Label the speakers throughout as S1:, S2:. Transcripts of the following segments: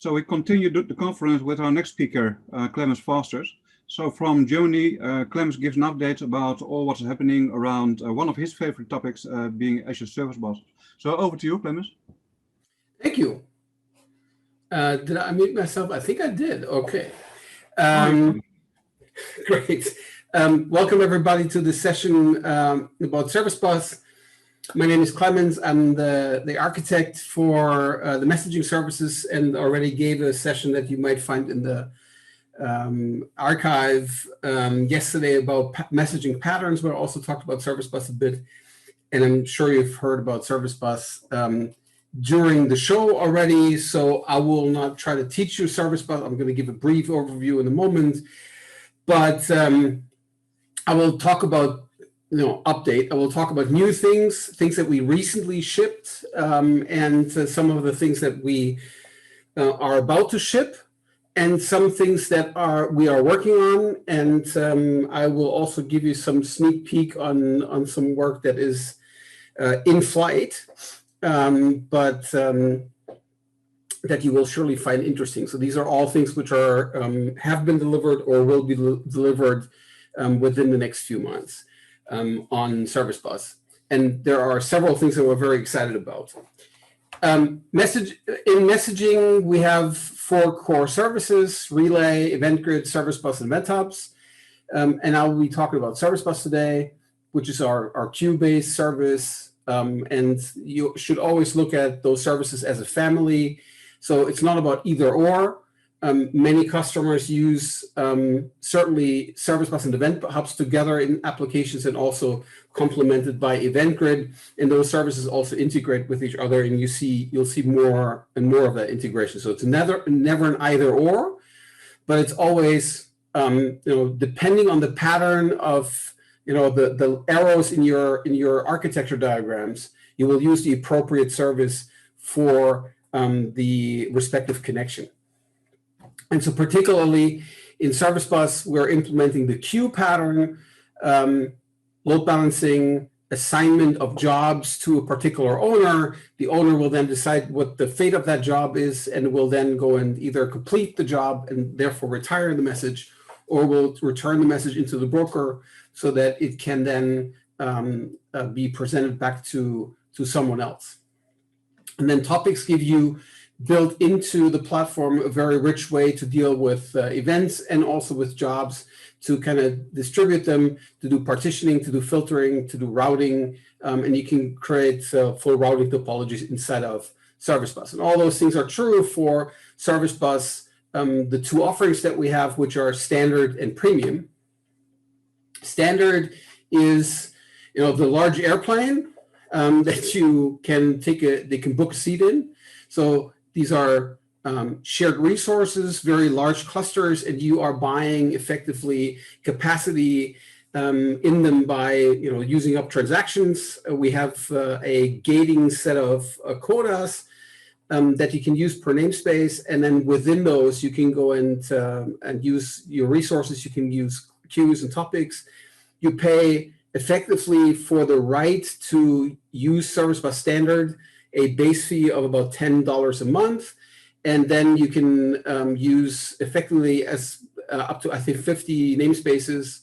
S1: So we continue the conference with our next speaker, Clemens Vasters. So from Germany, Clemens gives an update about all what's happening around one of his favorite topics, being Azure Service Bus. So over to you, Clemens.
S2: Thank you. Did I unmute myself? I think I did. Okay. Great. Welcome everybody to this session about Service Bus. My name is Clemens. I'm the architect for the messaging services, and already gave a session that you might find in the archive yesterday about messaging patterns, but I also talked about Service Bus a bit. And I'm sure you've heard about Service Bus during the show already, so I will not try to teach you Service Bus. I'm going to give a brief overview in a moment, but I will talk about update. I will talk about new things that we recently shipped, and some of the things that we are about to ship, and some things that we are working on. And I will also give you some sneak peek on some work that is in flight, but that you will surely find interesting. So these are all things which are have been delivered or will be delivered within the next few months. On Service Bus, and there are several things that we're very excited about. In messaging, we have 4 core services: Relay, Event Grid, Service Bus, and Event Hubs. And I will be talking about Service Bus today, which is our queue-based service. And you should always look at those services as a family. So it's not about either or. Many customers use certainly Service Bus and Event Hubs together in applications, and also complemented by Event Grid. And those services also integrate with each other, and you'll see more and more of that integration. So it's never an either or, but it's always depending on the pattern of the arrows in your architecture diagrams, you will use the appropriate service for the respective connection. And so particularly in Service Bus, we're implementing the queue pattern, load balancing, assignment of jobs to a particular owner. The owner will then decide what the fate of that job is, and will then go and either complete the job and therefore retire the message, or will return the message into the broker so that it can then be presented back to someone else. And then topics give you built into the platform a very rich way to deal with events and also with jobs, to kind of distribute them, to do partitioning, to do filtering, to do routing, and you can create full routing topologies inside of Service Bus. And all those things are true for Service Bus, the 2 offerings that we have, which are Standard and Premium. Standard is the large airplane that you can they can book a seat in. So these are shared resources, very large clusters, and you are buying effectively capacity in them by using up transactions. We have a gating set of quotas that you can use per namespace, and then within those you can go and use your resources. You can use queues and topics. You pay effectively for the right to use Service Bus Standard a base fee of about $10 a month, and then you can use effectively as up to, I think, 50 namespaces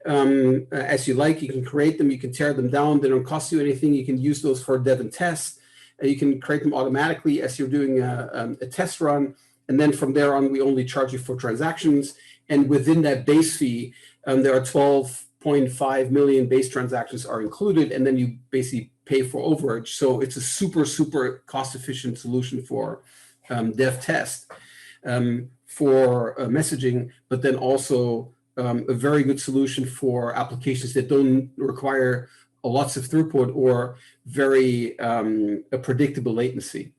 S2: as you like. You can create them, you can tear them down, they don't cost you anything. You can use those for dev and test. You can create them automatically as you're doing a test run, and then from there on we only charge you for transactions. And within that base fee, there are 12.5 million base transactions are included, and then you basically pay for overage. So it's a super cost-efficient solution for dev test, for messaging, but then also a very good solution for applications that don't require lots of throughput or very predictable latency.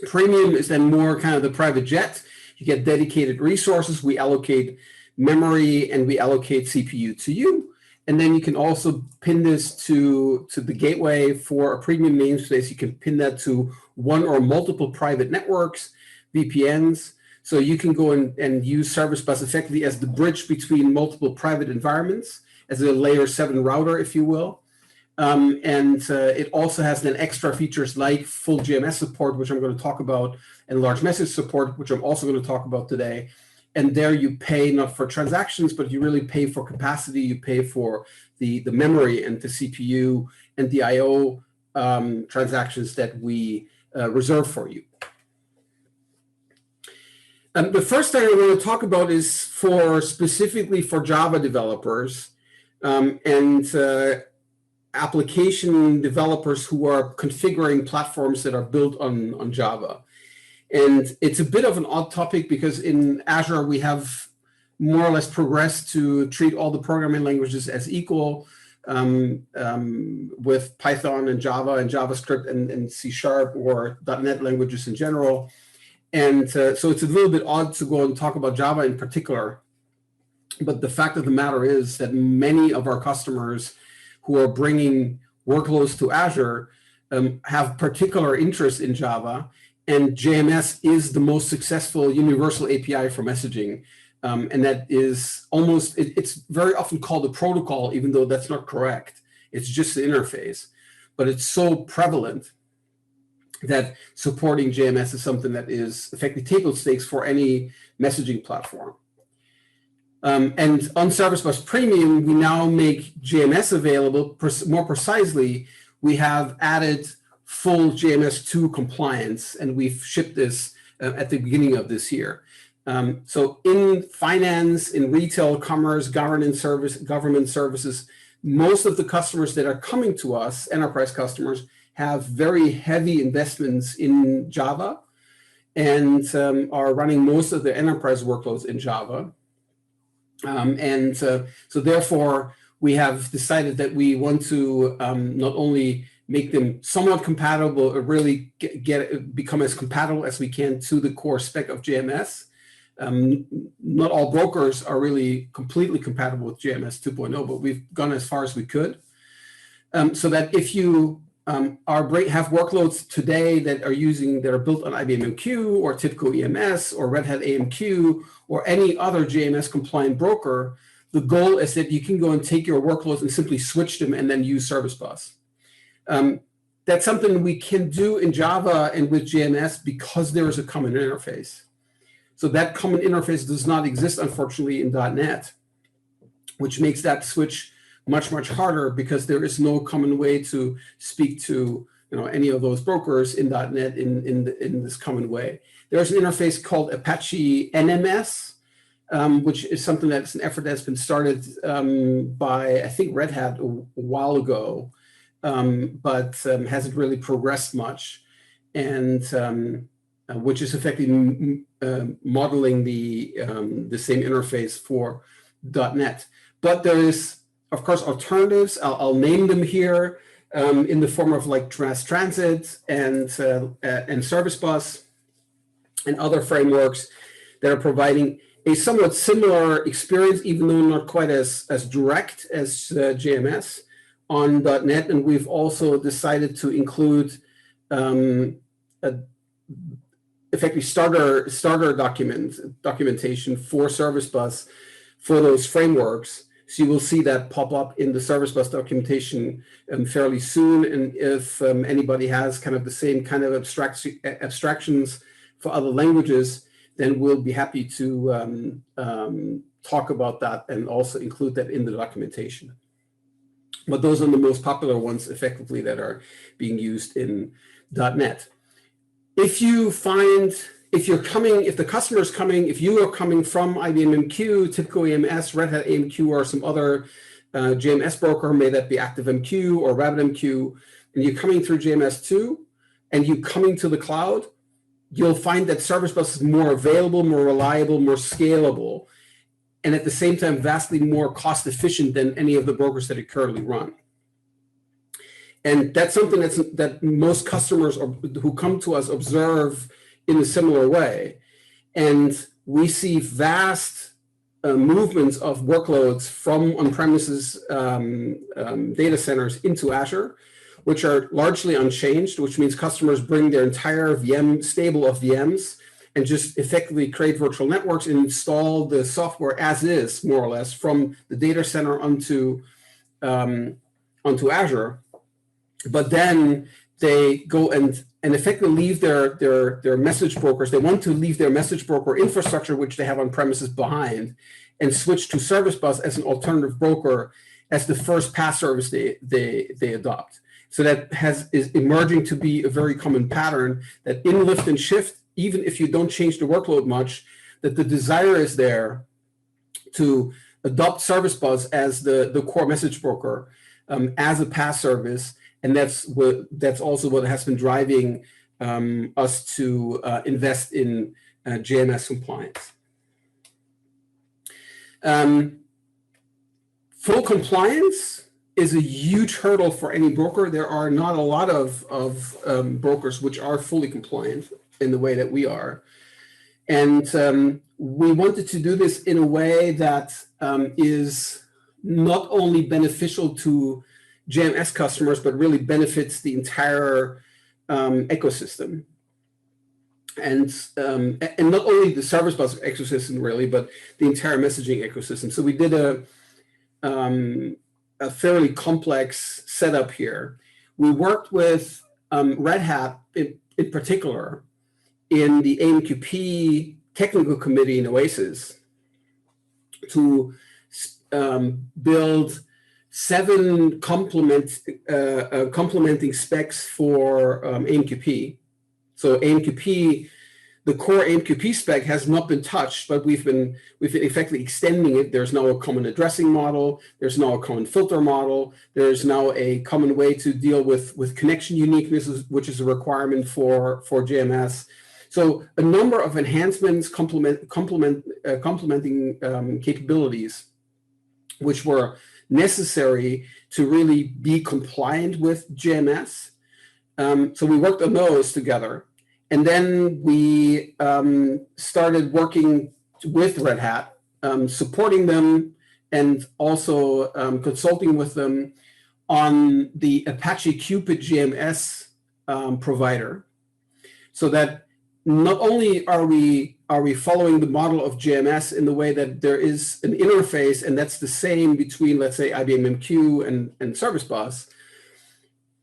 S2: Premium is then more kind of the private jet. You get dedicated resources. We allocate memory and we allocate CPU to you. And then you can also pin this to the gateway for a premium namespace. You can pin that to one or multiple private networks, VPNs. So you can go and use Service Bus effectively as the bridge between multiple private environments, as a layer 7 router, if you will. It also has then extra features like full JMS support, which I'm going to talk about, and large message support, which I'm also going to talk about today. And there you pay not for transactions, but you really pay for capacity. You pay for the memory and the CPU and the I/O transactions that we reserve for you. The first thing I want to talk about is specifically for Java developers and application developers who are configuring platforms that are built on Java. And it's a bit of an odd topic because in Azure, we have more or less progressed to treat all the programming languages as equal with Python and Java and JavaScript and C# or .NET languages in general. And so it's a little bit odd to go and talk about Java in particular. But the fact of the matter is that many of our customers who are bringing workloads to Azure have particular interest in Java. And JMS is the most successful universal API for messaging. And that is almost, it's very often called a protocol, even though that's not correct. It's just the interface. But it's so prevalent that supporting JMS is something that is effectively table stakes for any messaging platform. And on Service Bus Premium, we now make JMS available. More precisely, we have added full JMS 2 compliance, and we've shipped this at the beginning of this year. So in finance, in retail, commerce, government services, most of the customers that are coming to us, enterprise customers, have very heavy investments in Java and are running most of their enterprise workloads in Java. So therefore, we have decided that we want to not only make them somewhat compatible, or really become as compatible as we can to the core spec of JMS. Not all brokers are really completely compatible with JMS 2.0, but we've gone as far as we could. So that if you have workloads today that are built on IBM MQ or TIBCO EMS or Red Hat AMQ or any other JMS compliant broker, the goal is that you can go and take your workloads and simply switch them and then use Service Bus. That's something we can do in Java and with JMS because there is a common interface. So that common interface does not exist, unfortunately, in .NET, which makes that switch much, much harder because there is no common way to speak to any of those brokers in .NET in this common way. There's an interface called Apache NMS, which is something that's an effort that's been started by, I think, Red Hat a while ago, but hasn't really progressed much, and which is effectively modeling the same interface for .NET. But there is, of course, alternatives. I'll name them here in the form of like Mass Transit and Service Bus and other frameworks that are providing a somewhat similar experience, even though not quite as direct as JMS on .NET. And we've also decided to include effectively starter documentation for Service Bus for those frameworks. So you will see that pop up in the Service Bus documentation fairly soon. And if anybody has kind of the same kind of abstractions for other languages, then we'll be happy to talk about that and also include that in the documentation. But those are the most popular ones effectively that are being used in .NET. If you the customer is coming, if you are coming from IBM MQ, TIBCO EMS, Red Hat AMQ, or some other JMS broker, may that be ActiveMQ or RabbitMQ, and you're coming through JMS 2, and you're coming to the cloud, you'll find that Service Bus is more available, more reliable, more scalable, and at the same time, vastly more cost efficient than any of the brokers that it currently run. And that's something that most customers who come to us observe in a similar way. And we see vast movements of workloads from on-premises data centers into Azure, which are largely unchanged, which means customers bring their entire VM stable of VMs and just effectively create virtual networks and install the software as is, more or less, from the data center onto Azure. but then they go and effectively leave their message brokers. They want to leave their message broker infrastructure, which they have on premises, behind, and switch to Service Bus as an alternative broker as the first PaaS service they adopt. So that is emerging to be a very common pattern, that in lift and shift, even if you don't change the workload much, that the desire is there to adopt Service Bus as the core message broker, as a PaaS service. And that's also what has been driving us to invest in JMS compliance. Full compliance is a huge hurdle for any broker. There are not a lot of brokers which are fully compliant in the way that we are. And we wanted to do this in a way that is not only beneficial to JMS customers, but really benefits the entire ecosystem. And not only the Service Bus ecosystem, really, but the entire messaging ecosystem. So we did a fairly complex setup here. We worked with Red Hat in particular in the AMQP technical committee in Oasis to build 7 complementing specs for AMQP. So AMQP, the core AMQP spec has not been touched, but we've been effectively extending it. There's now a common addressing model. There's now a common filter model. There's now a common way to deal with connection uniqueness, which is a requirement for JMS. So a number of enhancements, complementing capabilities, which were necessary to really be compliant with JMS. So we worked on those together. And then we started working with Red Hat, supporting them and also consulting with them on the Apache Cupid JMS provider, so that not only are we following the model of JMS in the way that there is an interface, and that's the same between, let's say, IBM MQ and Service Bus,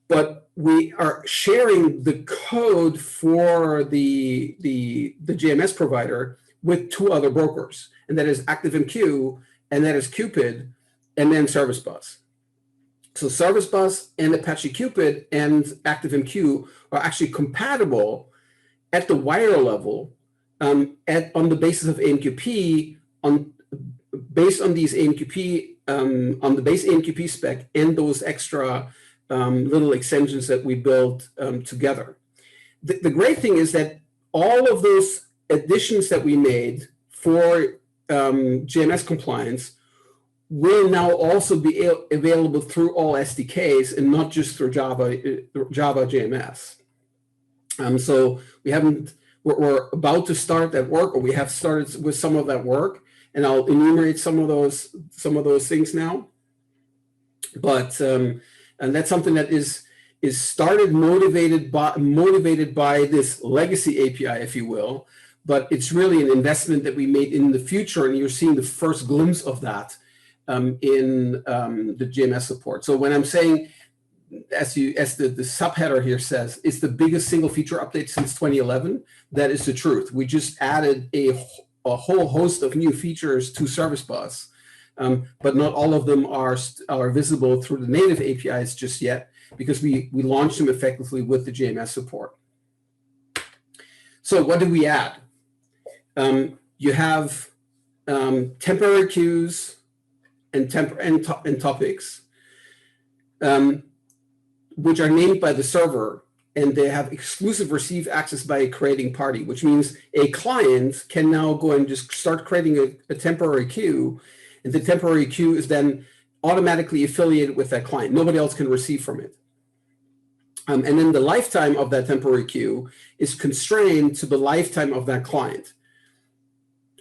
S2: but we are sharing the code for the JMS provider with 2 other brokers, and that is ActiveMQ, and that is Cupid, and then Service Bus. So Service Bus and Apache Cupid and ActiveMQ are actually compatible at the wire level on the basis of AMQP, based on these AMQP, on the base AMQP spec and those extra little extensions that we built together. The great thing is that all of those additions that we made for JMS compliance will now also be available through all SDKs and not just through Java JMS. So we're about to start that work, or we have started with some of that work, and I'll enumerate some of those things now. But and that's something that is started motivated by this legacy API, if you will. But it's really an investment that we made in the future, and you're seeing the first glimpse of that in the JMS support. So when I'm saying, as the subheader here says, it's the biggest single feature update since 2011, that is the truth. We just added a whole host of new features to Service Bus, but not all of them are visible through the native APIs just yet, because we launched them effectively with the JMS support. So what did we add? You have temporary queues and topics, which are named by the server, and they have exclusive receive access by a creating party, which means a client can now go and just start creating a temporary queue, and the temporary queue is then automatically affiliated with that client. Nobody else can receive from it. And then the lifetime of that temporary queue is constrained to the lifetime of that client.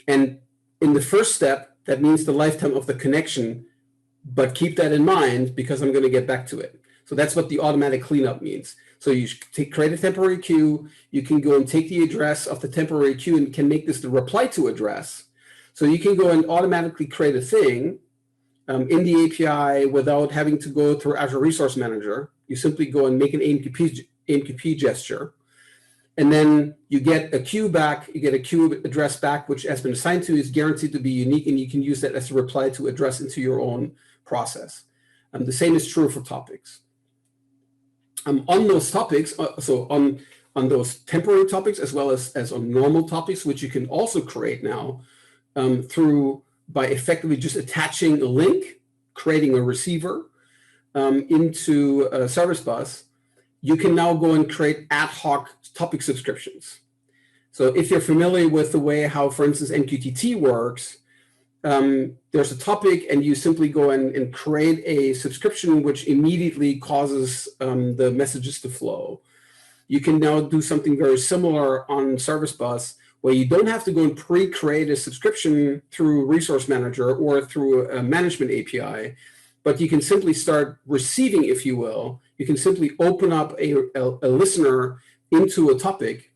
S2: And in the first step, that means the lifetime of the connection, but keep that in mind because I'm going to get back to it. So that's what the automatic cleanup means. So you create a temporary queue, you can go and take the address of the temporary queue and can make this the reply to address. So you can go and automatically create a thing in the API without having to go through Azure Resource Manager. You simply go and make an AMQP gesture, and then you get a queue back, you get a queue address back, which has been assigned to you, is guaranteed to be unique, and you can use that as a reply to address into your own process. The same is true for topics. On those topics, so on those temporary topics, as well as on normal topics, which you can also create now by effectively just attaching a link, creating a receiver into a service bus, you can now go and create ad hoc topic subscriptions. So if you're familiar with the way how, for instance, MQTT works, there's a topic and you simply go and create a subscription which immediately causes the messages to flow. You can now do something very similar on Service Bus, where you don't have to go and pre-create a subscription through Resource Manager or through a management API, but you can simply start receiving, if you will. You can simply open up a listener into a topic,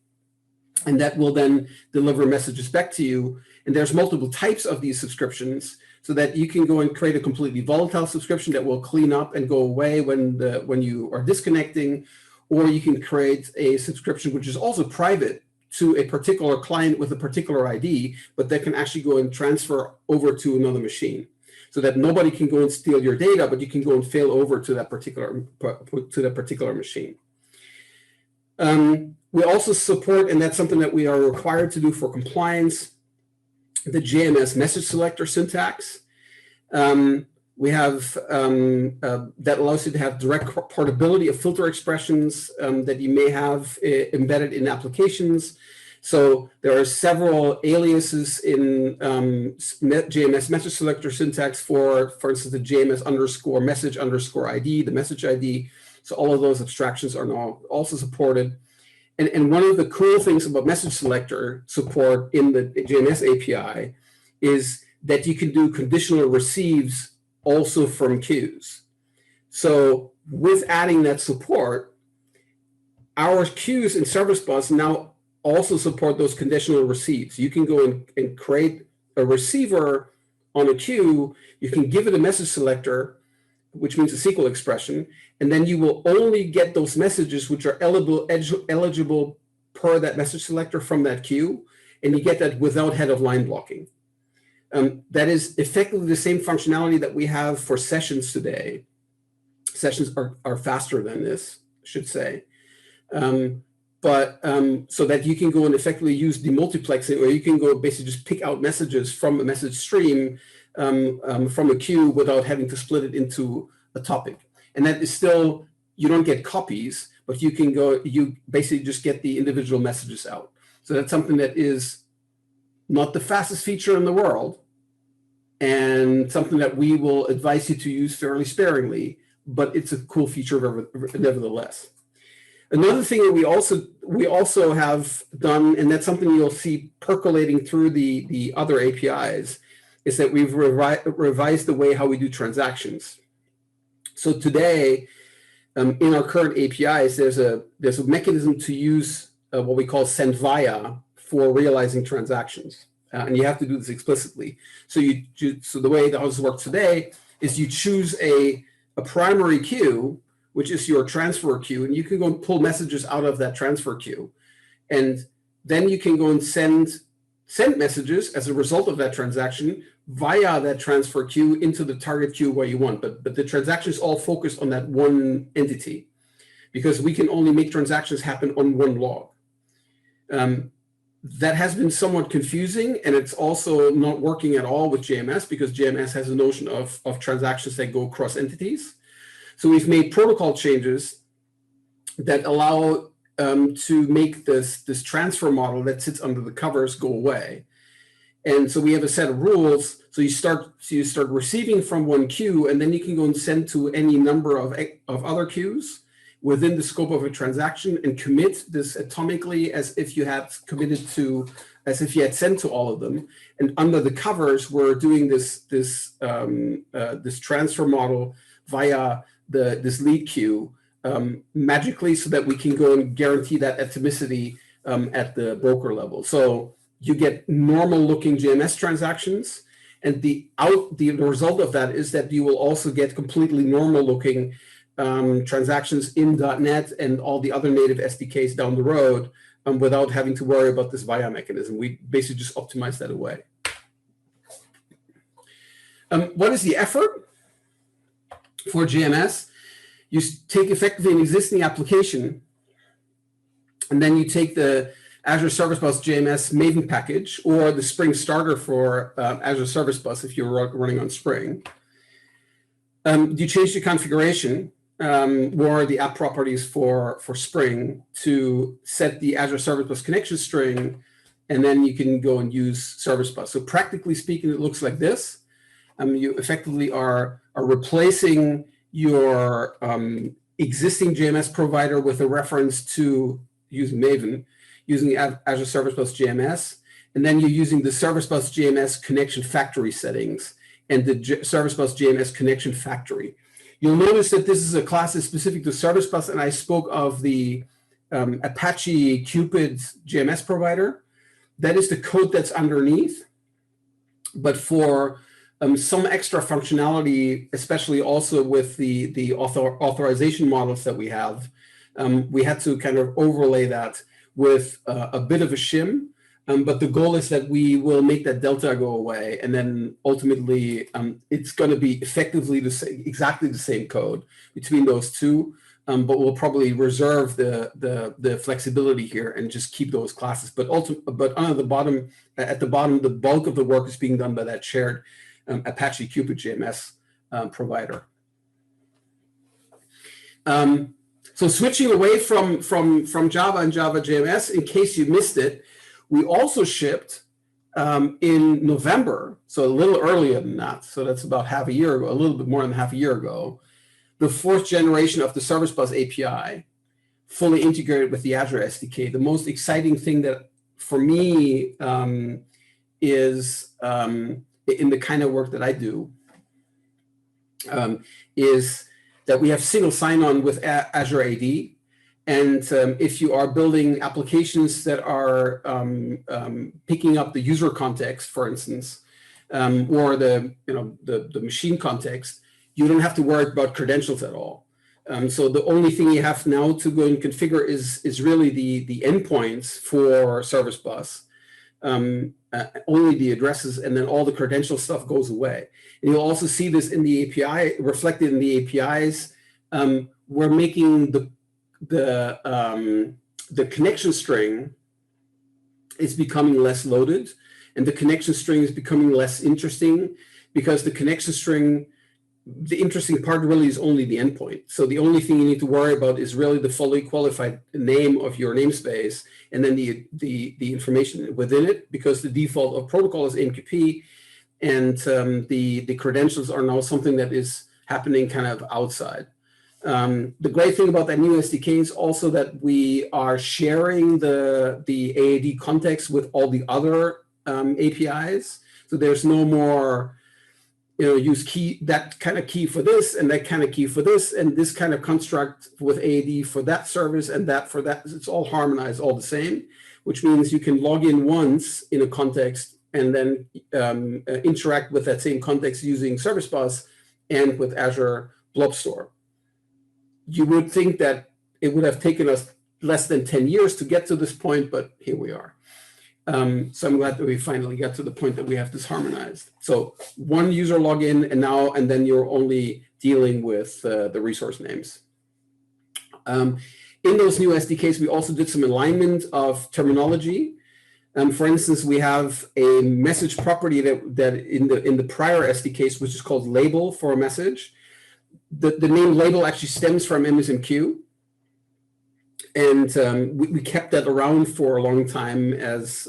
S2: and that will then deliver messages back to you. And there's multiple types of these subscriptions, so that you can go and create a completely volatile subscription that will clean up and go away when you are disconnecting, or you can create a subscription which is also private to a particular client with a particular ID, but that can actually go and transfer over to another machine, so that nobody can go and steal your data, but you can go and fail over to that particular machine. We also support, and that's something that we are required to do for compliance, the JMS message selector syntax. We have that allows you to have direct portability of filter expressions that you may have embedded in applications. So there are several aliases in JMS message selector syntax for instance, the JMS underscore message underscore ID, the message ID. So all of those abstractions are now also supported. And one of the cool things about message selector support in the JMS API is that you can do conditional receives also from queues. So with adding that support, our queues in Service Bus now also support those conditional receives. You can go and create a receiver on a queue. You can give it a message selector, which means a SQL expression, and then you will only get those messages which are eligible per that message selector from that queue, and you get that without head of line blocking. That is effectively the same functionality that we have for sessions today. Sessions are faster than this, I should say. So that you can go and effectively use demultiplexing, or you can go basically just pick out messages from a message stream from a queue without having to split it into a topic. And that is still, you don't get copies, but you basically just get the individual messages out. So that's something that is not the fastest feature in the world, and something that we will advise you to use fairly sparingly, but it's a cool feature nevertheless. Another thing that we also have done, and that's something you'll see percolating through the other APIs, is that we've revised the way how we do transactions. So today, in our current APIs, there's a mechanism to use what we call send via for realizing transactions, and you have to do this explicitly. So the way how this works today is you choose a primary queue, which is your transfer queue, and you can go and pull messages out of that transfer queue, and then you can go and send messages as a result of that transaction via that transfer queue into the target queue where you want. But the transaction is all focused on that one entity, because we can only make transactions happen on one log. That has been somewhat confusing, and it's also not working at all with JMS, because JMS has a notion of transactions that go across entities. So we've made protocol changes that allow to make this transfer model that sits under the covers go away. And so we have a set of rules. So you start receiving from one queue, and then you can go and send to any number of other queues within the scope of a transaction, and commit this atomically as if you had sent to all of them. And under the covers, we're doing this transfer model via this lead queue magically, so that we can go and guarantee that atomicity at the broker level. So you get normal looking JMS transactions, and the result of that is that you will also get completely normal looking transactions in .NET and all the other native SDKs down the road without having to worry about this via mechanism. We basically just optimize that away. What is the effort for JMS? You take effectively an existing application, and then you take the Azure Service Bus JMS Maven package or the Spring starter for Azure Service Bus if you're running on Spring. You change the configuration or the app properties for Spring to set the Azure Service Bus connection string, and then you can go and use Service Bus. So practically speaking, it looks like this. You effectively are replacing your existing JMS provider with a reference to using Maven, using Azure Service Bus JMS, and then you're using the Service Bus JMS connection factory settings and the Service Bus JMS connection factory. You'll notice that this is a class that's specific to Service Bus, and I spoke of the Apache Cupid JMS provider. That is the code that's underneath, but for some extra functionality, especially also with the authorization models that we have, we had to kind of overlay that with a bit of a shim, but the goal is that we will make that delta go away, and then ultimately it's going to be effectively exactly the same code between those two, but we'll probably reserve the flexibility here and just keep those classes. But at the bottom, the bulk of the work is being done by that shared Apache Cupid JMS provider. So switching away from Java and Java JMS, in case you missed it, we also shipped in November, so a little earlier than that. So that's about half a year ago, a little bit more than half a year ago, the fourth generation of the Service Bus API, fully integrated with the Azure SDK. The most exciting thing that for me is in the kind of work that I do is that we have single sign-on with Azure AD. And if you are building applications that are picking up the user context, for instance, or the machine context, you don't have to worry about credentials at all. So the only thing you have now to go and configure is really the endpoints for Service Bus, only the addresses, and then all the credential stuff goes away. And you'll also see this in the API, reflected in the APIs. We're making the connection string is becoming less loaded, and the connection string is becoming less interesting, because the connection string, the interesting part really is only the endpoint. So the only thing you need to worry about is really the fully qualified name of your namespace, and then the information within it, because the default of protocol is AMQP, and the credentials are now something that is happening kind of outside. The great thing about that new SDK is also that we are sharing the AAD context with all the other APIs. So there's no more, use key, that kind of key for this and that kind of key for this, and this kind of construct with AAD for that service and that for that. It's all harmonized, all the same, which means you can log in once in a context and then interact with that same context using Service Bus and with Azure Blob Store. You would think that it would have taken us less than 10 years to get to this point, but here we are. So I'm glad that we finally got to the point that we have this harmonized. So one user login, and then you're only dealing with the resource names. In those new SDKs, we also did some alignment of terminology. For instance, we have a message property that in the prior SDKs, which is called label for a message. The name label actually stems from MSMQ. And we kept that around for a long time as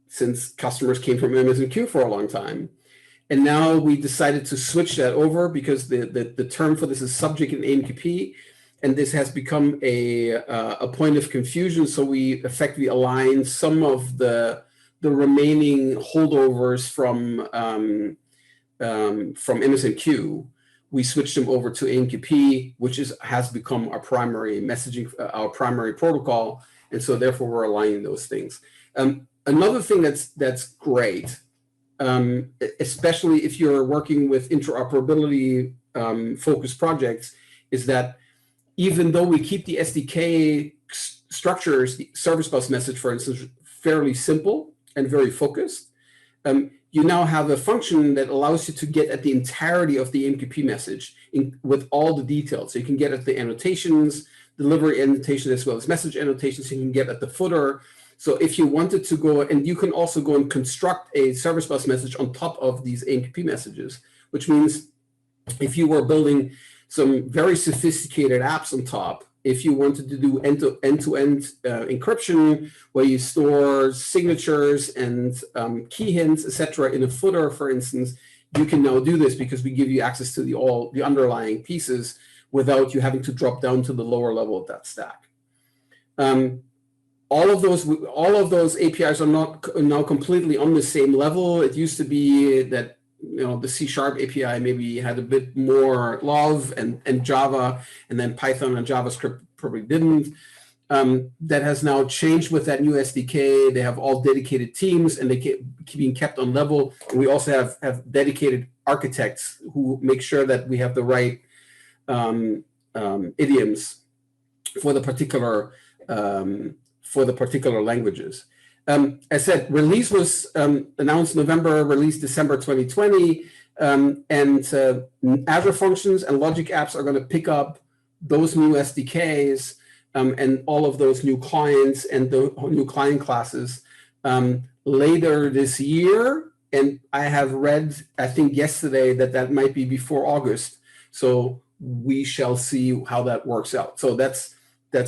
S2: since customers came from MSMQ for a long time. And now we decided to switch that over because the term for this is subject in AMQP, and this has become a point of confusion. So we effectively aligned some of the remaining holdovers from MSMQ. We switched them over to AMQP, which has become our primary messaging, our primary protocol, and so therefore we're aligning those things. Another thing that's great especially if you're working with interoperability focused projects, is that even though we keep the SDK structures, the service bus message, for instance, fairly simple and very focused, you now have a function that allows you to get at the entirety of the AMQP message with all the details. So you can get at the annotations, delivery annotation, as well as message annotations. You can get at the footer. So if you wanted to go, and you can also go and construct a service bus message on top of these AMQP messages, which means if you were building some very sophisticated apps on top, if you wanted to do end-to-end encryption, where you store signatures and key hints, etc., in a footer, for instance, you can now do this because we give you access to the underlying pieces without you having to drop down to the lower level of that stack. All of those APIs are not now completely on the same level. It used to be that the C# API maybe had a bit more love, and Java, and then Python and JavaScript probably didn't. That has now changed with that new SDK. They have all dedicated teams, and they keep being kept on level. And we also have dedicated architects who make sure that we have the right idioms for the particular languages. As I said, release was announced November, release December 2020, and Azure Functions and Logic Apps are going to pick up those new SDKs and all of those new clients and the new client classes later this year. And I have read, I think yesterday, that might be before August. So we shall see how that works out. So that's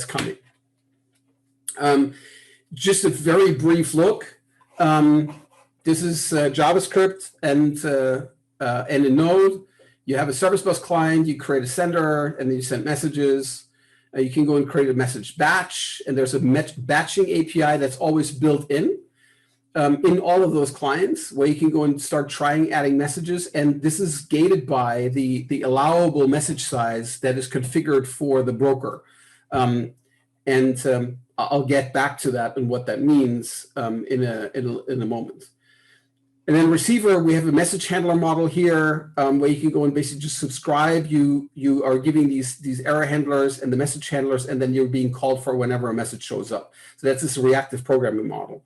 S2: coming. Just a very brief look. This is JavaScript and a node. You have a service bus client, you create a sender, and then you send messages. You can go and create a message batch, and there's a batching API that's always built in all of those clients, where you can go and start trying adding messages. And this is gated by the allowable message size that is configured for the broker. I'll get back to that and what that means in a moment. And then receiver, we have a message handler model here where you can go and basically just subscribe. You are giving these error handlers and the message handlers, and then you're being called for whenever a message shows up. So that's this reactive programming model.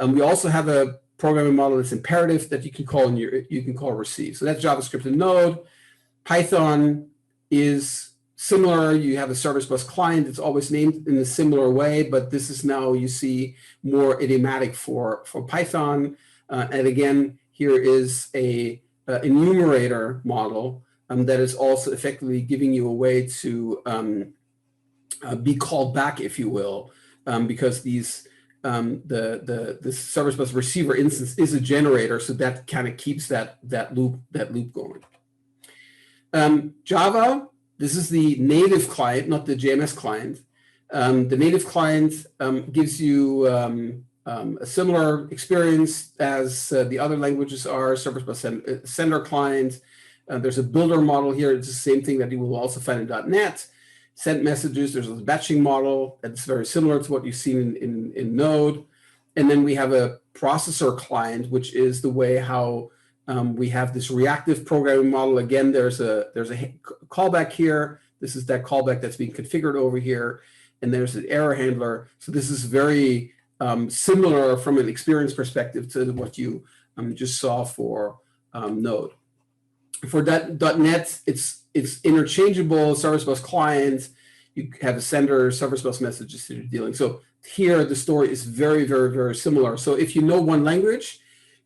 S2: We also have a programming model that's imperative that you can call receive. So that's JavaScript and Node. Python is similar. You have a service bus client. It's always named in a similar way, but this is now, you see, more idiomatic for Python. And again, here is a enumerator model that is also effectively giving you a way to be called back, if you will, because these the service bus receiver instance is a generator, so that kind of keeps that loop going. Java. This is the native client, not the JMS client. The native client gives you a similar experience as the other languages are. Service bus sender client. There's a builder model here. It's the same thing that you will also find in .NET. Send messages. There's a batching model that's very similar to what you've seen in Node. And then we have a processor client, which is the way how we have this reactive programming model. Again, there's a callback here. This is that callback that's being configured over here. And there's an error handler. So this is very similar from an experience perspective to what you just saw for Node. For .NET, it's interchangeable. Service bus client. You have a sender, service bus messages that you're dealing. So here the story is very, very, very similar. So if you know one language,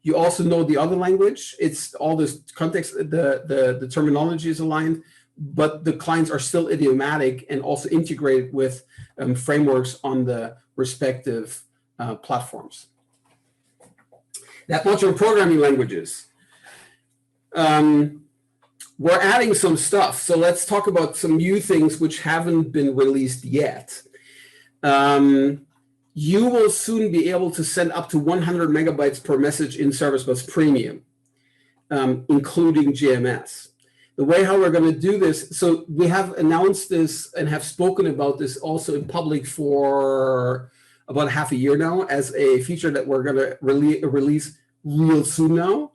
S2: you also know the other language. It's all this context, the terminology is aligned, but the clients are still idiomatic and also integrated with frameworks on the respective platforms. That much on programming languages. We're adding some stuff. So let's talk about some new things which haven't been released yet. You will soon be able to send up to 100 megabytes per message in Service Bus Premium, including JMS. The way how we're going to do this, so we have announced this and have spoken about this also in public for about half a year now as a feature that we're going to release real soon now.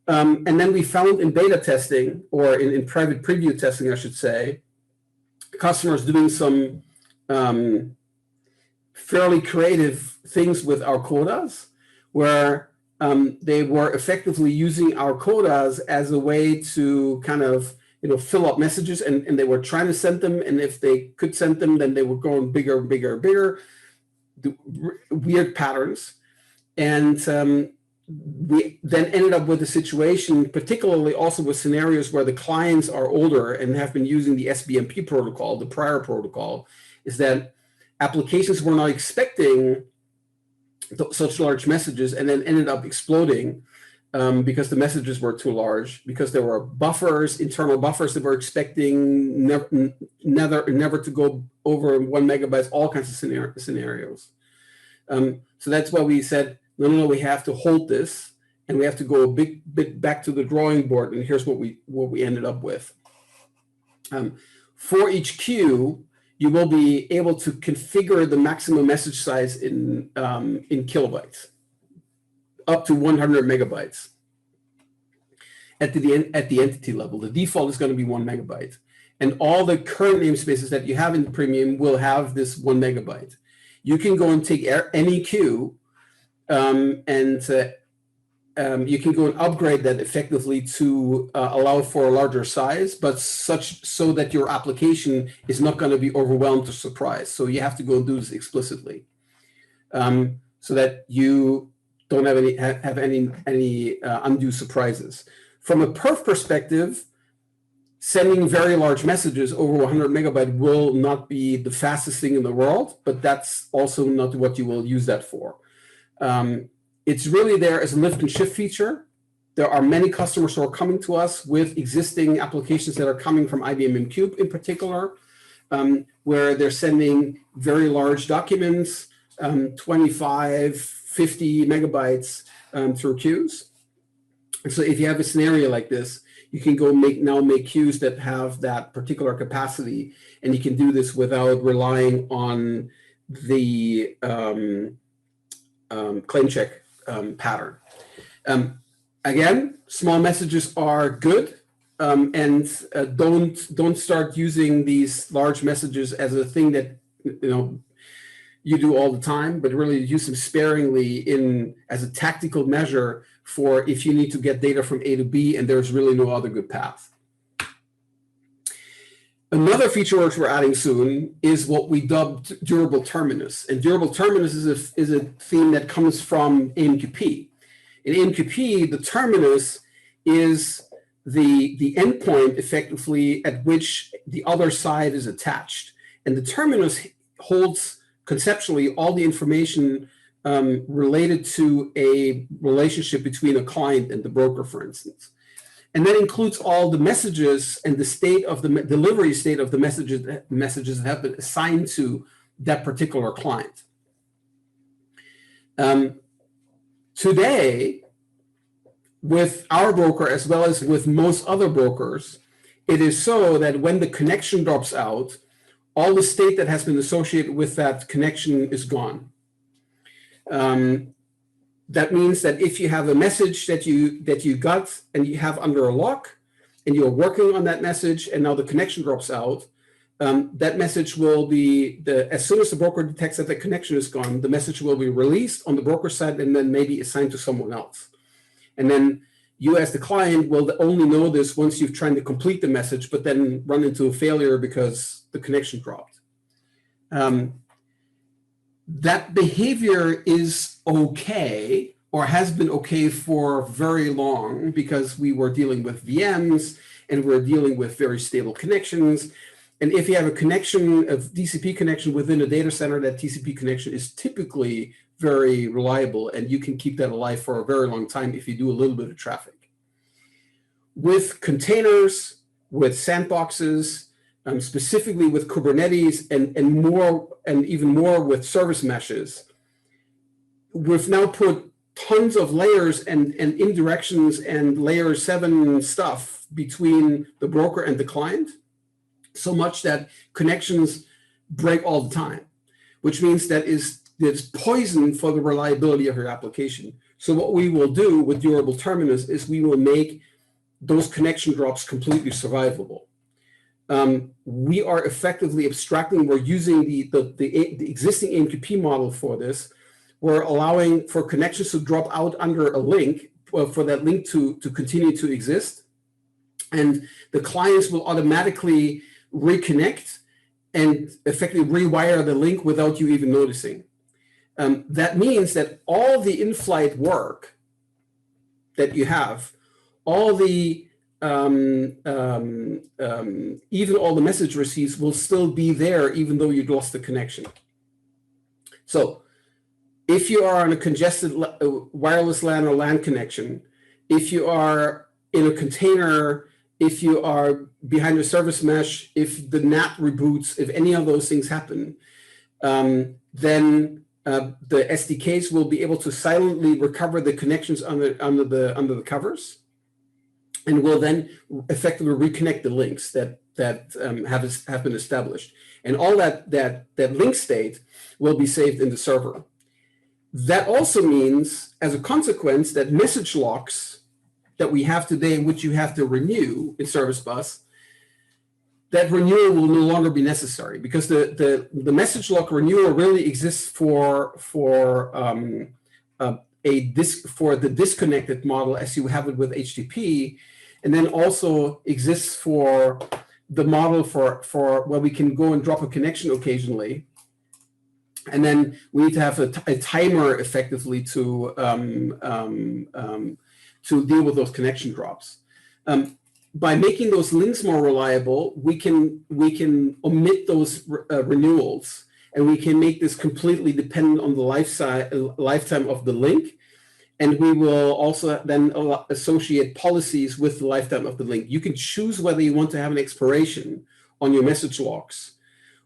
S2: And then we found in beta testing, or in private preview testing, I should say, customers doing some fairly creative things with our quotas, where they were effectively using our quotas as a way to kind of fill up messages, and they were trying to send them, and if they could send them, then they were going bigger and bigger and bigger, weird patterns. And we then ended up with a situation, particularly also with scenarios where the clients are older and have been using the SBMP protocol, the prior protocol, is that applications were not expecting such large messages and then ended up exploding because the messages were too large, because there were buffers, internal buffers that were expecting never to go over 1 megabyte, all kinds of scenarios. So that's why we said, no, we have to hold this, and we have to go a big bit back to the drawing board. And here's what we ended up with. For each queue, you will be able to configure the maximum message size in kilobytes, up to 100 megabytes at the entity level. The default is going to be 1 megabyte, and all the current namespaces that you have in Premium will have this 1 megabyte. You can go and take any queue. You can go and upgrade that effectively to allow for a larger size, but so that your application is not going to be overwhelmed or surprised. So you have to go and do this explicitly, so that you don't have any undue surprises. From a perf perspective, sending very large messages over 100 megabyte will not be the fastest thing in the world, but that's also not what you will use that for. It's really there as a lift and shift feature. There are many customers who are coming to us with existing applications that are coming from IBM AMQP in particular, where they're sending very large documents, 25, 50 megabytes through queues. And so if you have a scenario like this, you can go make queues that have that particular capacity, and you can do this without relying on the claim check pattern. Again, small messages are good, and don't start using these large messages as a thing that you do all the time, but really use them sparingly as a tactical measure for if you need to get data from A to B and there's really no other good path. Another feature we're adding soon is what we dubbed Durable Terminus. And Durable Terminus is a theme that comes from AMQP. In AMQP, the terminus is the endpoint effectively at which the other side is attached. And the terminus holds conceptually all the information related to a relationship between a client and the broker, for instance. And that includes all the messages and the state of the delivery state of the messages that have been assigned to that particular client. Today, with our broker as well as with most other brokers, it is so that when the connection drops out, all the state that has been associated with that connection is gone. That means that if you have a message that you got and you have under a lock, and you're working on that message, and now the connection drops out, that message will be, as soon as the broker detects that the connection is gone, the message will be released on the broker side and then maybe assigned to someone else. And then you as the client will only know this once you've tried to complete the message, but then run into a failure because the connection dropped. That behavior is okay, or has been okay for very long, because we were dealing with VMs and we're dealing with very stable connections. And if you have a connection, a TCP connection within a data center, that TCP connection is typically very reliable, and you can keep that alive for a very long time if you do a little bit of traffic. With containers, with sandboxes, specifically with Kubernetes, and even more with service meshes, we've now put tons of layers and indirections and layer 7 stuff between the broker and the client, so much that connections break all the time, which means that it's poison for the reliability of your application. So what we will do with durable Terminus is we will make those connection drops completely survivable. We are effectively abstracting, we're using the existing AMQP model for this. We're allowing for connections to drop out under a link, for that link to continue to exist. And the clients will automatically reconnect and effectively rewire the link without you even noticing. That means that all the in-flight work that you have, all the even all the message receipts will still be there even though you lost the connection. So if you are on a congested wireless LAN or LAN connection, if you are in a container, if you are behind a service mesh, if the NAT reboots, if any of those things happen, then the SDKs will be able to silently recover the connections under the covers, and will then effectively reconnect the links that have been established. And all that link state will be saved in the server. That also means, as a consequence, that message locks that we have today, which you have to renew in Service Bus, that renewal will no longer be necessary, because the message lock renewal really exists for the disconnected model as you have it with HTTP, and then also exists for the model for where we can go and drop a connection occasionally. And then we need to have a timer effectively to deal with those connection drops. By making those links more reliable, we can omit those renewals, and we can make this completely dependent on the lifetime of the link. And we will also then associate policies with the lifetime of the link. You can choose whether you want to have an expiration on your message logs,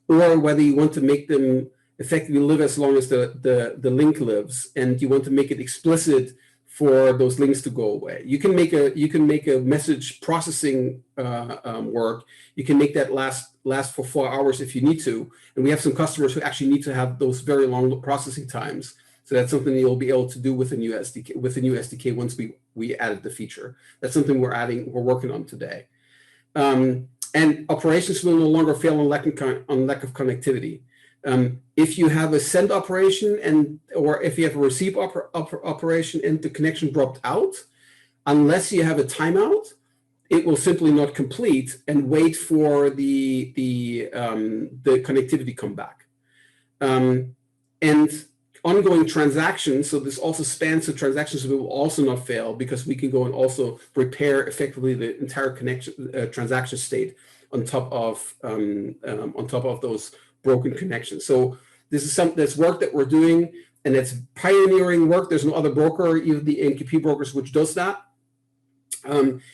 S2: or whether you want to make them effectively live as long as the link lives, and you want to make it explicit for those links to go away. You can make a message processing work. You can make that last for 4 hours if you need to. And we have some customers who actually need to have those very long processing times. So that's something you'll be able to do with a new SDK once we added the feature. That's something we're working on today. And operations will no longer fail on lack of connectivity. If you have a send operation or if you have a receive operation and the connection dropped out, unless you have a timeout, it will simply not complete and wait for the connectivity come back. And ongoing transactions, so this also spans the transactions, that will also not fail, because we can go and also repair effectively the entire transaction state on top of those broken connections. So this is that's work that we're doing, and it's pioneering work. There's no other broker, even the AMQP brokers, which does that,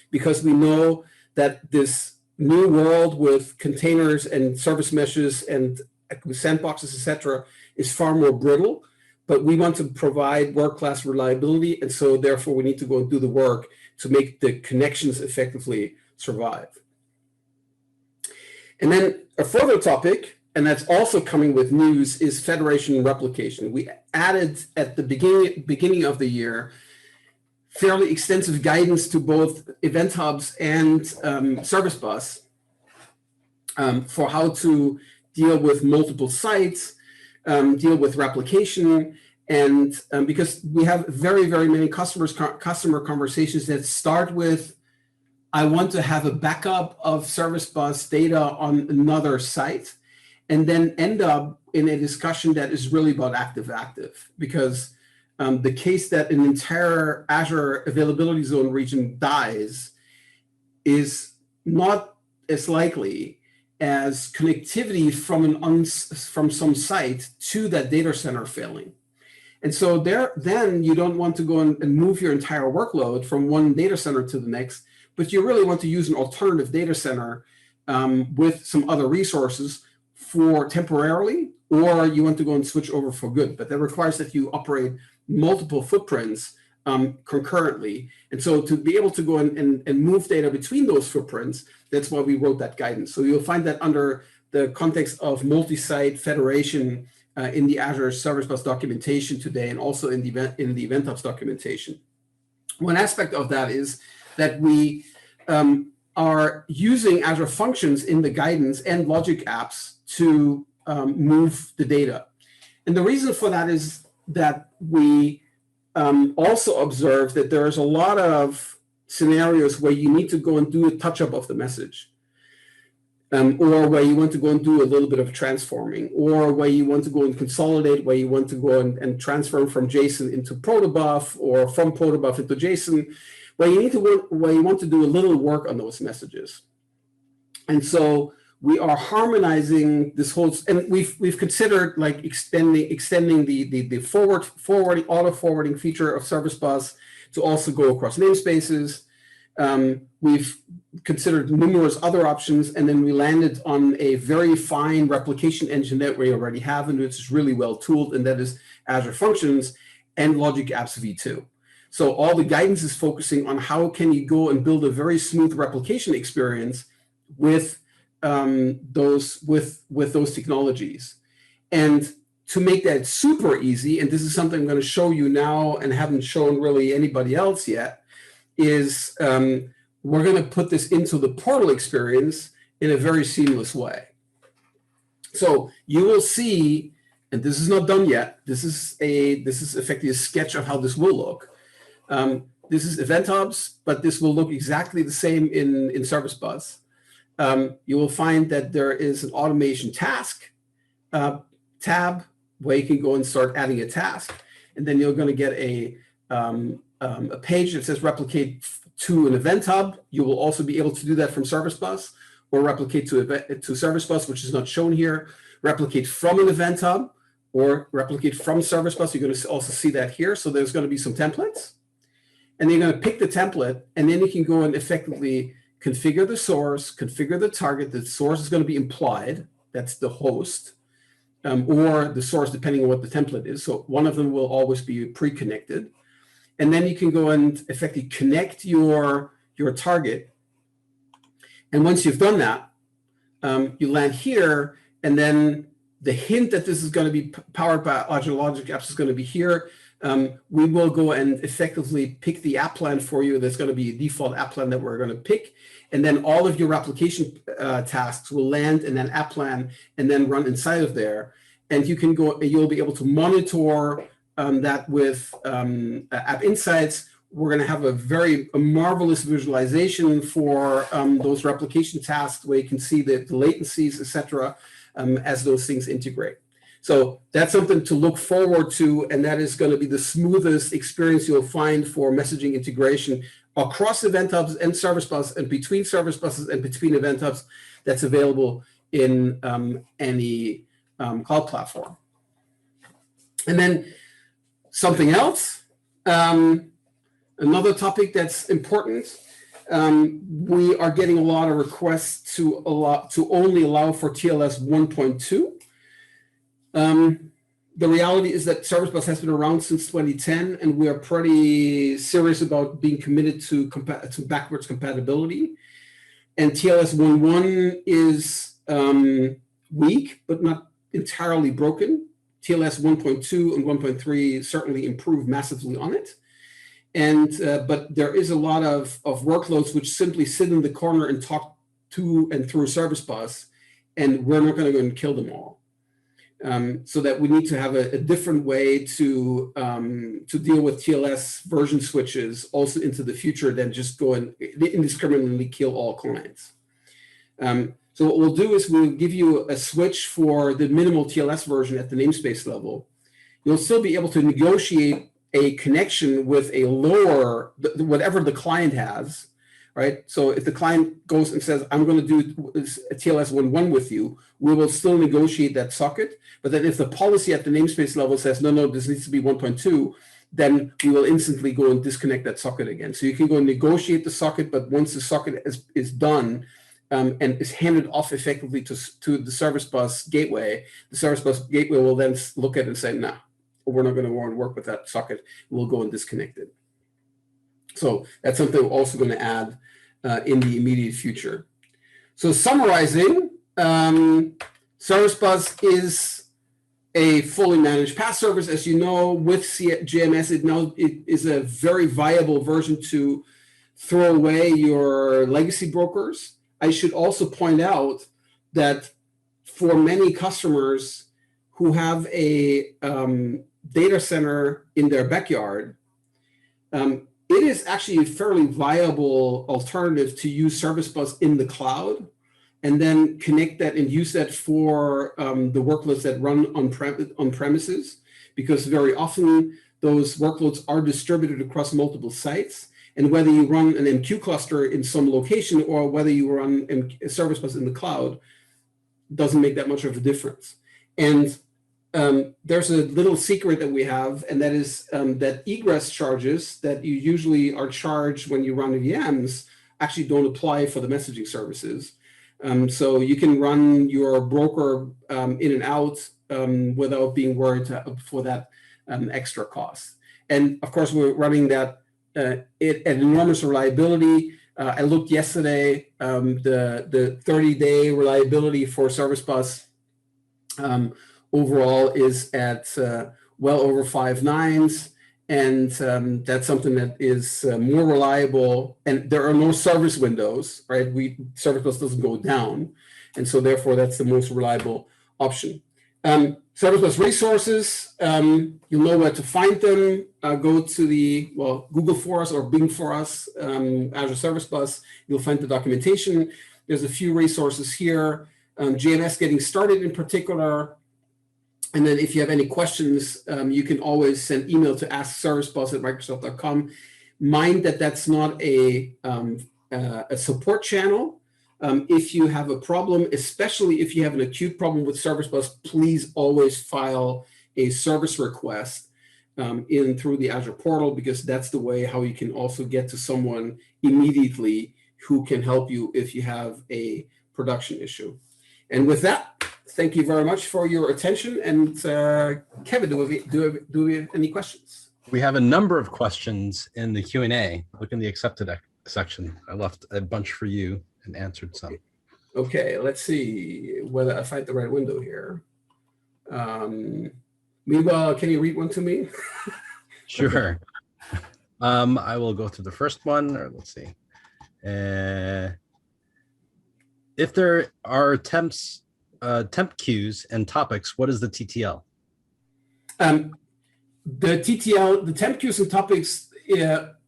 S2: because we know that this new world with containers and service meshes and sandboxes, etc., is far more brittle. But we want to provide world-class reliability, and so therefore we need to go and do the work to make the connections effectively survive. And then a further topic, and that's also coming with news, is federation and replication. We added at the beginning of the year fairly extensive guidance to both Event Hubs and Service Bus for how to deal with multiple sites, deal with replication, and because we have very, very many customer conversations that start with, I want to have a backup of Service Bus data on another site, and then end up in a discussion that is really about active-active, because the case that an entire Azure availability zone region dies is not as likely as connectivity from some site to that data center failing. And so then you don't want to go and move your entire workload from one data center to the next, but you really want to use an alternative data center with some other resources for temporarily, or you want to go and switch over for good. But that requires that you operate multiple footprints concurrently. And so to be able to go and move data between those footprints, that's why we wrote that guidance. So you'll find that under the context of multi-site federation in the Azure Service Bus documentation today, and also in the Event Hubs documentation. One aspect of that is that we are using Azure Functions in the guidance and logic apps to move the data. And the reason for that is that we also observe that there's a lot of scenarios where you need to go and do a touch-up of the message, or where you want to go and do a little bit of transforming, or where you want to go and consolidate, where you want to go and transfer from JSON into protobuf, or from protobuf into JSON, where you want to do a little work on those messages. And so we are harmonizing this whole, and we've considered like extending the forwarding auto forwarding feature of Service Bus to also go across namespaces. We've considered numerous other options, and then we landed on a very fine replication engine that we already have, and which is really well tooled, and that is Azure Functions and Logic Apps V2. So all the guidance is focusing on how can you go and build a very smooth replication experience with those technologies. And to make that super easy, and this is something I'm going to show you now and haven't shown really anybody else yet, is we're going to put this into the portal experience in a very seamless way. So you will see, and this is not done yet, this is effectively a sketch of how this will look. This is Event Hubs, but this will look exactly the same in Service Bus. You will find that there is an automation task tab where you can go and start adding a task, and then you're going to get a page that says replicate to an Event Hub. You will also be able to do that from Service Bus, or replicate to Service Bus, which is not shown here. Replicate from an Event Hub, or replicate from Service Bus. You're going to also see that here. So there's going to be some templates, and you're going to pick the template, and then you can go and effectively configure the source, configure the target. The source is going to be implied. That's the host, or the source, depending on what the template is. So one of them will always be pre-connected. And then you can go and effectively connect your target. And once you've done that, you land here, and then the hint that this is going to be powered by Azure Logic Apps is going to be here. We will go and effectively pick the app plan for you. There's going to be a default app plan that we're going to pick. And then all of your replication tasks will land in an app plan and then run inside of there. And you can go, you'll be able to monitor that with App Insights. We're going to have a marvelous visualization for those replication tasks where you can see the latencies, et cetera, as those things integrate. So that's something to look forward to, and that is going to be the smoothest experience you'll find for messaging integration across Event Hubs and Service Bus, and between Service Buses and between Event Hubs, that's available in any cloud platform. And then something else, another topic that's important. We are getting a lot of requests to only allow for TLS 1.2. The reality is that Service Bus has been around since 2010, and we are pretty serious about being committed to backwards compatibility. And TLS 1.1 is weak, but not entirely broken. TLS 1.2 and 1.3 certainly improved massively on it. And but there is a lot of workloads which simply sit in the corner and talk to and through Service Bus, and we're not going to go and kill them all. So that we need to have a different way to deal with TLS version switches also into the future than just go and indiscriminately kill all clients. So what we'll do is we'll give you a switch for the minimal TLS version at the namespace level. You'll still be able to negotiate a connection with a lower, whatever the client has, right? So if the client goes and says, I'm going to do a TLS 1.1 with you, we will still negotiate that socket. But then if the policy at the namespace level says, no, this needs to be 1.2, then we will instantly go and disconnect that socket again. So you can go and negotiate the socket, but once the socket is done and is handed off effectively to the Service Bus gateway, the Service Bus gateway will then look at it and say, no, we're not going to want to work with that socket. We'll go and disconnect it. So that's something we're also going to add in the immediate future. So summarizing, Service Bus is a fully managed path service. As you know, with JMS, it is a very viable version to throw away your legacy brokers. I should also point out that for many customers who have a data center in their backyard, it is actually a fairly viable alternative to use Service Bus in the cloud and then connect that and use that for the workloads that run on premises, because very often those workloads are distributed across multiple sites. And whether you run an MQ cluster in some location or whether you run a Service Bus in the cloud doesn't make that much of a difference. And there's a little secret that we have, and that is that egress charges that you usually are charged when you run VMs actually don't apply for the messaging services. So you can run your broker in and out without being worried for that extra cost. And of course, we're running that at enormous reliability. I looked yesterday, the 30-day reliability for Service Bus overall is at well over 5 nines. And that's something that is more reliable. And there are no service windows, right? Service Bus doesn't go down. And so therefore, that's the most reliable option. Service Bus resources, you'll know where to find them. Go to Google for us or Bing for us, Azure Service Bus. You'll find the documentation. There's a few resources here. JMS Getting Started in particular. And then if you have any questions, you can always send email to askservicebus@microsoft.com. Mind that that's not a support channel. If you have a problem, especially if you have an acute problem with Service Bus, please always file a service request through the Azure portal, because that's the way how you can also get to someone immediately who can help you if you have a production issue. And with that, thank you very much for your attention. And Kevin, do we have any questions?
S3: We have a number of questions in the Q&A. Look in the accepted section. I left a bunch for you and answered some.
S2: Okay, let's see whether I find the right window here. Meanwhile, can you read one to me?
S3: Sure. I will go through the first one, or let's see. If there are temp queues and topics, what is the TTL?
S2: The TTL, the temp queues and topics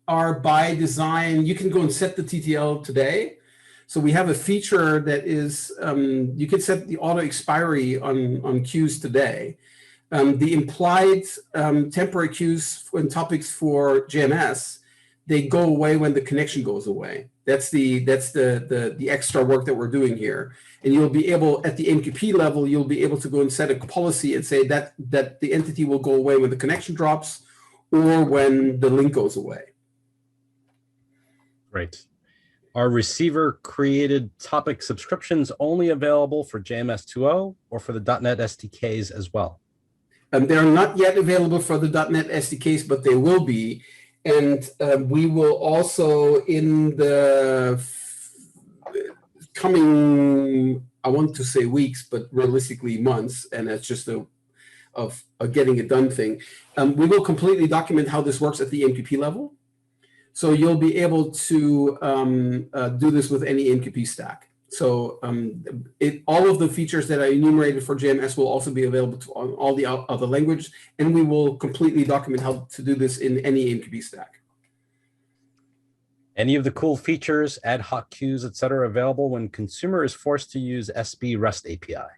S2: are by design. You can go and set the TTL today. So we have a feature that is, you can set the auto expiry on queues today. The implied temporary queues and topics for JMS, they go away when the connection goes away. That's the extra work that we're doing here. And you'll be able, at the AMQP level, you'll be able to go and set a policy and say that the entity will go away when the connection drops or when the link goes away.
S3: Great. Are receiver-created topic subscriptions only available for JMS 2.0 or for the .NET SDKs as well?
S2: They're not yet available for the .NET SDKs, but they will be. And we will also, in the coming, I want to say weeks, but realistically months, and that's just a getting it done thing, we will completely document how this works at the AMQP level. So you'll be able to do this with any AMQP stack. So all of the features that I enumerated for JMS will also be available on all the other languages, and we will completely document how to do this in any AMQP stack.
S3: Any of the cool features, ad hoc queues, et cetera, available when consumer is forced to use SB REST API?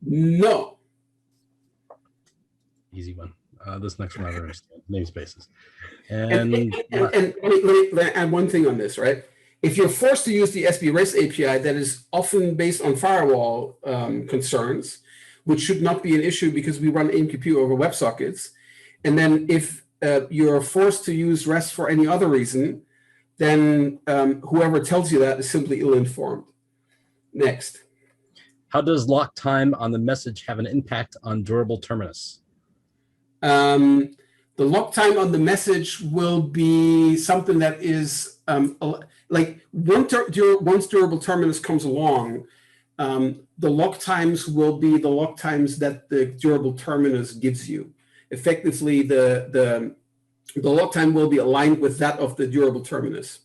S2: No.
S3: Easy one. This next one I don't understand. Namespaces.
S2: And let me add one thing on this, right? If you're forced to use the SB REST API, that is often based on firewall concerns, which should not be an issue because we run AMQP over WebSockets. And then if you're forced to use REST for any other reason, then whoever tells you that is simply ill-informed. Next.
S3: How does lock time on the message have an impact on durable terminus?
S2: The lock time on the message will be something that is like once durable terminus comes along, the lock times will be the lock times that the durable terminus gives you. Effectively, the lock time will be aligned with that of the durable terminus.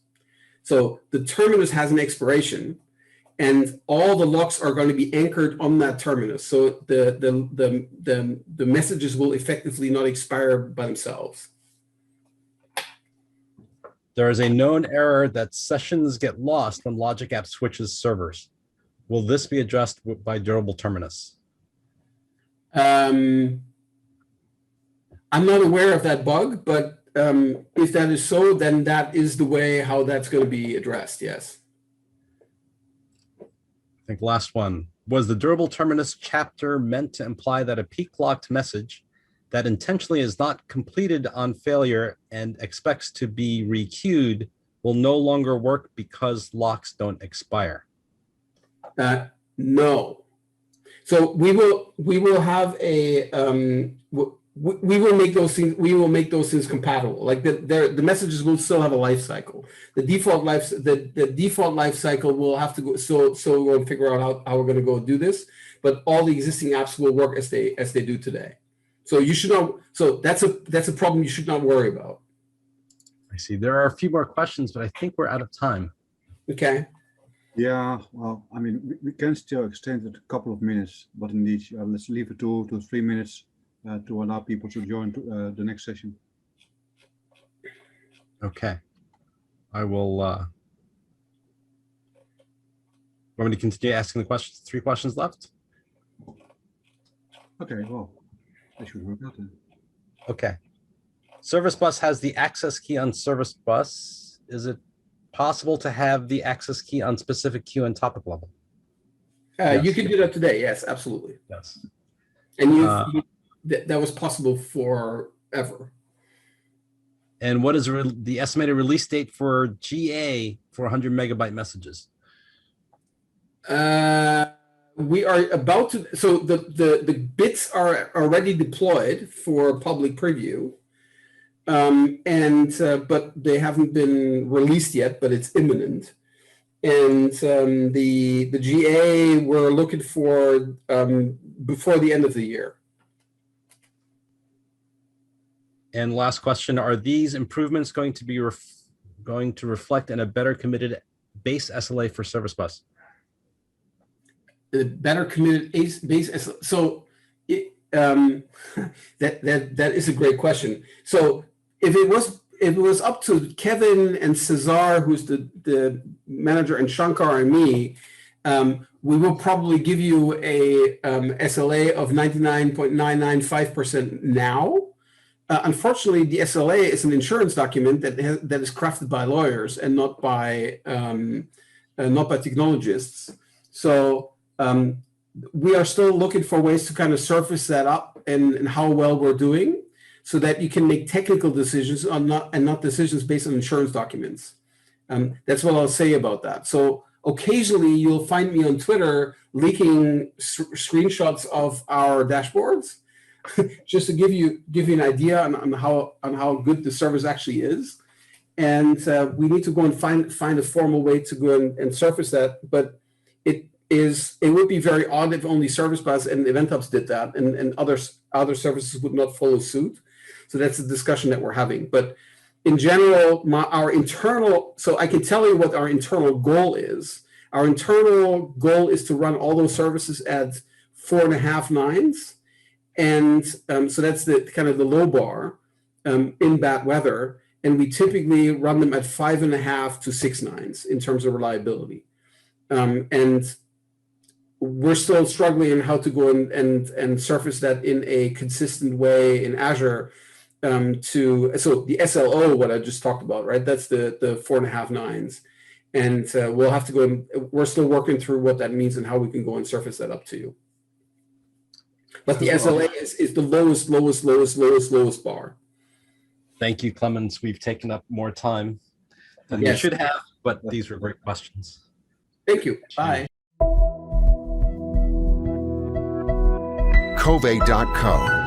S2: So the terminus has an expiration, and all the locks are going to be anchored on that terminus. So the messages will effectively not expire by themselves.
S3: There is a known error that sessions get lost when Logic App switches servers. Will this be addressed by durable terminus?
S2: I'm not aware of that bug, but if that is so, then that is the way how that's going to be addressed, yes.
S3: I think last one. Was the durable terminus chapter meant to imply that a peak locked message that intentionally is not completed on failure and expects to be requeued will no longer work because locks don't expire?
S2: No. So we will have a we will make those things compatible. Like the messages will still have a life cycle. The default life cycle will have to go. So we're going to figure out how we're going to go do this. But all the existing apps will work as they do today. So you should not. So that's a problem you should not worry about.
S3: I see. There are a few more questions, but I think we're out of time.
S2: Okay.
S1: Yeah, well, I mean, we can still extend it a couple of minutes, but indeed, let's leave it 2 to 3 minutes to allow people to join the next session.
S3: Okay. I will. Want me to continue asking the questions? 3 questions left?
S1: Okay, well, that should work out then.
S3: Okay. Service Bus has the access key on Service Bus. Is it possible to have the access key on specific queue and topic level?
S2: Yes. You can do that today. Yes, absolutely.
S3: Yes.
S2: And that was possible forever.
S3: And what is the estimated release date for GA for 100 megabyte messages?
S2: We are about to. So the bits are already deployed for public preview. But they haven't been released yet, but it's imminent. And the GA we're looking for before the end of the year.
S3: And last question, are these improvements going to be going to reflect in a better committed base SLA for Service Bus?
S2: The better committed base SLA. So that is a great question. So if it was up to Kevin and Cesar, who's the manager, and Shankar and me, we will probably give you a SLA of 99.995% now. Unfortunately, the SLA is an insurance document that is crafted by lawyers and not by technologists. So we are still looking for ways to kind of surface that up and how well we're doing, so that you can make technical decisions and not decisions based on insurance documents. That's what I'll say about that. So occasionally you'll find me on Twitter leaking screenshots of our dashboards, just to give you an idea on how good the service actually is. And we need to go and find a formal way to go and surface that. But it would be very odd if only Service Bus and Event Hubs did that, and other services would not follow suit. So that's the discussion that we're having. But in general, so I can tell you what our internal goal is. Our internal goal is to run all those services at 4.5 nines. And so that's the kind of the low bar in bad weather. And we typically run them at 5.5 to 6 nines in terms of reliability. And we're still struggling in how to go and surface that in a consistent way in Azure. So the SLO, what I just talked about, right? That's the 4.5 nines. And we'll have to go and we're still working through what that means and how we can go and surface that up to you. But the SLA is the lowest bar.
S3: Thank you, Clemens. We've taken up more time than we should have, but these were great questions.
S2: Thank you. Bye.
S4: Cove.co